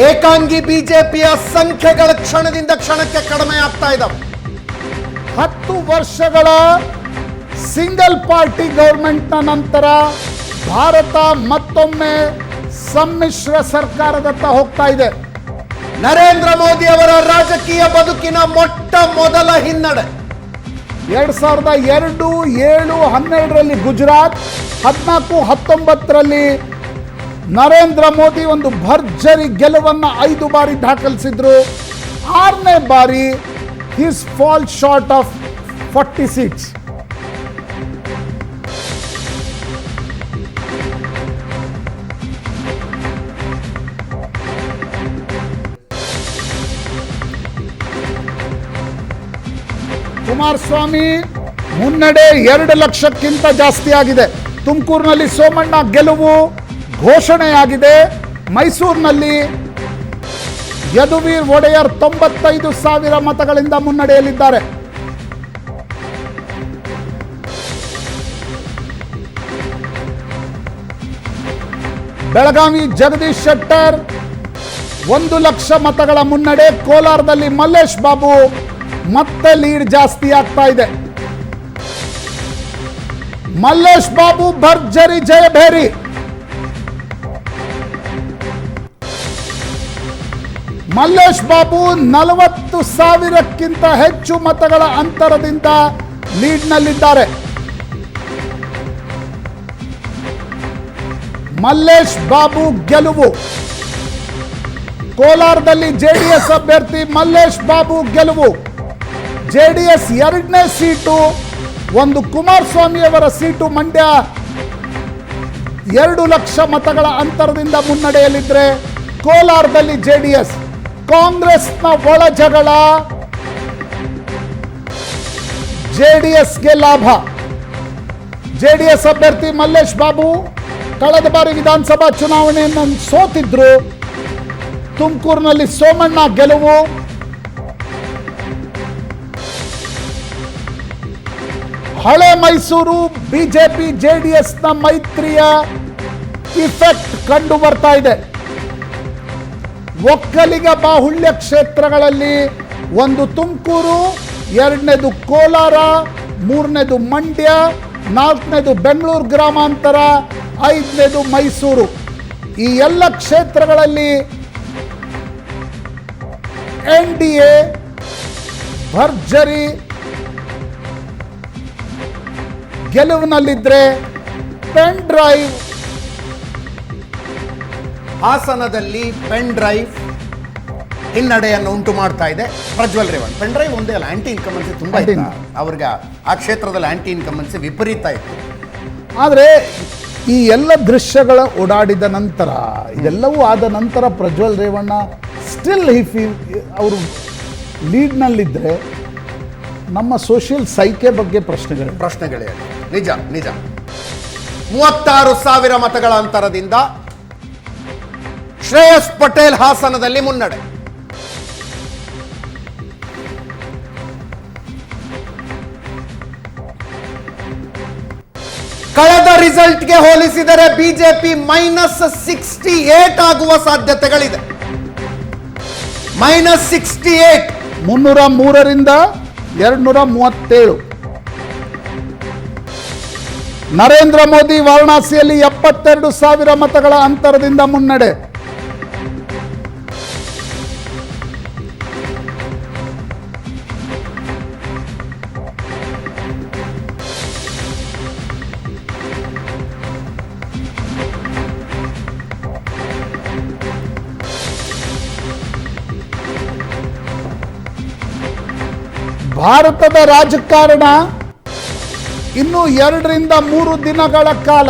ಏಕಾಂಗಿ ಬಿಜೆಪಿಯ ಸಂಖ್ಯೆಗಳ ಕ್ಷಣದಿಂದ ಕ್ಷಣಕ್ಕೆ ಕಡಿಮೆ ಆಗ್ತಾ ಇದ್ದಾವೆ. 10 ವರ್ಷಗಳ ಸಿಂಗಲ್ ಪಾರ್ಟಿ ಗೌರ್ಮೆಂಟ್ನ ನಂತರ ಭಾರತ ಮತ್ತೊಮ್ಮೆ ಸಮ್ಮಿಶ್ರ ಸರ್ಕಾರದತ್ತ ಹೋಗ್ತಾ ಇದೆ. ನರೇಂದ್ರ ಮೋದಿ ಅವರ ರಾಜಕೀಯ ಬದುಕಿನ ಮೊಟ್ಟ ಮೊದಲ ಹಿನ್ನಡೆ 2002, 7, 12ರಲ್ಲಿ ಗುಜರಾತ್, 14, 19ರಲ್ಲಿ ನರೇಂದ್ರ ಮೋದಿ ಒಂದು ಭರ್ಜರಿ ಗೆಲುವನ್ನು 5 ಬಾರಿ ದಾಖಲಿಸಿದ್ರು. 6ನೇ ಬಾರಿ his fall short of 40 seats. Kumaraswamy ಮುನ್ನಡೆ 2 ಲಕ್ಷಕ್ಕಿಂತ ಜಾಸ್ತಿ ಆಗಿದೆ. ತುಮಕೂರಿನಲ್ಲಿ ಸೋಮಣ್ಣ ಗೆಲುವು ಘೋಷಣೆಯಾಗಿದೆ. ಮೈಸೂರಿನಲ್ಲಿ ಯದುವೀರ್ ಒಡೆಯರ್ 95,000 ಮತಗಳಿಂದ ಮುನ್ನಡೆಯಲ್ಲಿದ್ದಾರೆ. ಬೆಳಗಾವಿ ಜಗದೀಶ್ ಶೆಟ್ಟರ್ 1 ಲಕ್ಷ ಮತಗಳ ಮುನ್ನಡೆ. ಕೋಲಾರದಲ್ಲಿ ಮಲ್ಲೇಶ್ ಬಾಬು ಮತ್ತೆ ಲೀಡ್ ಜಾಸ್ತಿ ಆಗ್ತಾ ಇದೆ. ಮಲ್ಲೇಶ್ ಬಾಬು ಭರ್ಜರಿ ಜಯಭೇರಿ. ಮಲ್ಲೇಶ್ ಬಾಬು 40,000ಕ್ಕಿಂತ ಹೆಚ್ಚು ಮತಗಳ ಅಂತರದಿಂದ ಲೀಡ್ನಲ್ಲಿದ್ದಾರೆ. ಮಲ್ಲೇಶ್ ಬಾಬು ಗೆಲುವು. ಕೋಲಾರದಲ್ಲಿ ಜೆಡಿಎಸ್ ಅಭ್ಯರ್ಥಿ ಮಲ್ಲೇಶ್ ಬಾಬು ಗೆಲುವು. ಜೆಡಿಎಸ್ 2ನೇ ಸೀಟು, ಒಂದು ಕುಮಾರಸ್ವಾಮಿ ಅವರ ಸೀಟು ಮಂಡ್ಯ 2 ಲಕ್ಷ ಮತಗಳ ಅಂತರದಿಂದ ಮುನ್ನಡೆಯಲ್ಲಿದ್ದರೆ ಕೋಲಾರದಲ್ಲಿ ಜೆಡಿಎಸ್. ಕಾಂಗ್ರೆಸ್ನ ಒಳ ಜಗಳ ಜೆಡಿಎಸ್ಗೆ ಲಾಭ. ಜೆಡಿಎಸ್ ಅಭ್ಯರ್ಥಿ ಮಲ್ಲೇಶ್ ಬಾಬು ಕಳೆದ ಬಾರಿ ವಿಧಾನಸಭಾ ಚುನಾವಣೆಯನ್ನು ಸೋತಿದ್ರು. ತುಮಕೂರಿನಲ್ಲಿ ಸೋಮಣ್ಣ ಗೆಲುವು. ಹಳೆ ಮೈಸೂರು ಬಿಜೆಪಿ ಜೆಡಿಎಸ್ನ ಮೈತ್ರಿಯ ಇಫೆಕ್ಟ್ ಕಂಡು ಬರ್ತಾ ಇದೆ. ಒಕ್ಕಲಿಗ ಬಾಹುಳ್ಯ ಕ್ಷೇತ್ರಗಳಲ್ಲಿ ಒಂದು ತುಮಕೂರು, 2ನೇದು ಕೋಲಾರ, 3ನೇದು ಮಂಡ್ಯ, 4ನೇದು ಬೆಂಗಳೂರು ಗ್ರಾಮಾಂತರ, 5ನೇದು ಮೈಸೂರು. ಈ ಎಲ್ಲ ಕ್ಷೇತ್ರಗಳಲ್ಲಿ NDA ಭರ್ಜರಿ ಗೆಲುವಿನಲ್ಲಿದ್ದರೆ ಪೆನ್ ಡ್ರೈವ್ ಹಾಸನದಲ್ಲಿ ಪೆನ್ ಡ್ರೈವ್ ಹಿನ್ನಡೆಯನ್ನು ಉಂಟು ಮಾಡ್ತಾ ಇದೆ. ಪ್ರಜ್ವಲ್ ರೇವಣ್ಣ ಪೆನ್ ಡ್ರೈವ್ ಒಂದೇ ಅಲ್ಲ, ಆಂಟಿ ಇನ್ಕಮೆನ್ಸಿ ತುಂಬ ಇತ್ತು ಅವ್ರಿಗೆ. ಆ ಕ್ಷೇತ್ರದಲ್ಲಿ ಆಂಟಿ ಇನ್ಕಮೆನ್ಸಿ ವಿಪರೀತ ಇತ್ತು. ಆದರೆ ಈ ಎಲ್ಲ ದೃಶ್ಯಗಳ ಓಡಾಡಿದ ನಂತರ, ಇದೆಲ್ಲವೂ ಆದ ನಂತರ ಪ್ರಜ್ವಲ್ ರೇವಣ್ಣ ಸ್ಟಿಲ್ ಅವರು ಲೀಡ್ನಲ್ಲಿದ್ದರೆ ನಮ್ಮ ಸೋಷಿಯಲ್ ಸೈಕೆ ಬಗ್ಗೆ ಪ್ರಶ್ನೆಗಳೇ ನಿಜ. 36,000 ಮತಗಳ ಅಂತರದಿಂದ ಶ್ರೇಯಸ್ ಪಟೇಲ್ ಹಾಸನದಲ್ಲಿ ಮುನ್ನಡೆ. ಕಳೆದ ರಿಸಲ್ಟ್ಗೆ ಹೋಲಿಸಿದರೆ ಬಿಜೆಪಿ -68 ಆಗುವ ಸಾಧ್ಯತೆಗಳಿದೆ. -68. 303ರಿಂದ 237. ನರೇಂದ್ರ ಮೋದಿ ವಾರಣಾಸಿಯಲ್ಲಿ 72,000 ಮತಗಳ ಅಂತರದಿಂದ ಮುನ್ನಡೆ. ಭಾರತದ ರಾಜಕಾರಣ ಇನ್ನು 2ರಿಂದ 3 ದಿನಗಳ ಕಾಲ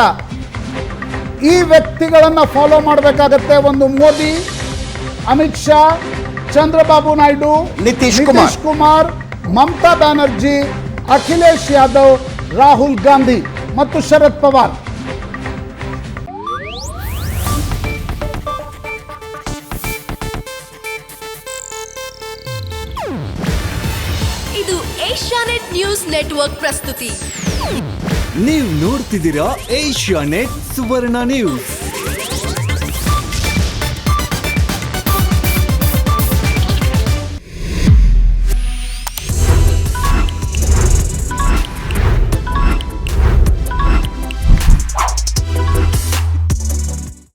ಈ ವ್ಯಕ್ತಿಗಳನ್ನು ಫಾಲೋ ಮಾಡಬೇಕಾಗತ್ತೆ. ಒಂದು ಮೋದಿ, ಅಮಿತ್ ಶಾ, ಚಂದ್ರಬಾಬು ನಾಯ್ಡು, ನಿತೀಶ್ ಕುಮಾರ್, ಮಮತಾ ಬ್ಯಾನರ್ಜಿ, ಅಖಿಲೇಶ್ ಯಾದವ್, ರಾಹುಲ್ ಗಾಂಧಿ ಮತ್ತು ಶರದ್ ಪವಾರ್. ಇದು ಏಷ್ಯಾನೆಟ್ ನ್ಯೂಸ್ ನೆಟ್ವರ್ಕ್ ಪ್ರಸ್ತುತಿ. ನೀವು ನೋಡ್ತಿದ್ದೀರಾ ಏಷ್ಯಾನೆಟ್ ಸುವರ್ಣ ನ್ಯೂಸ್.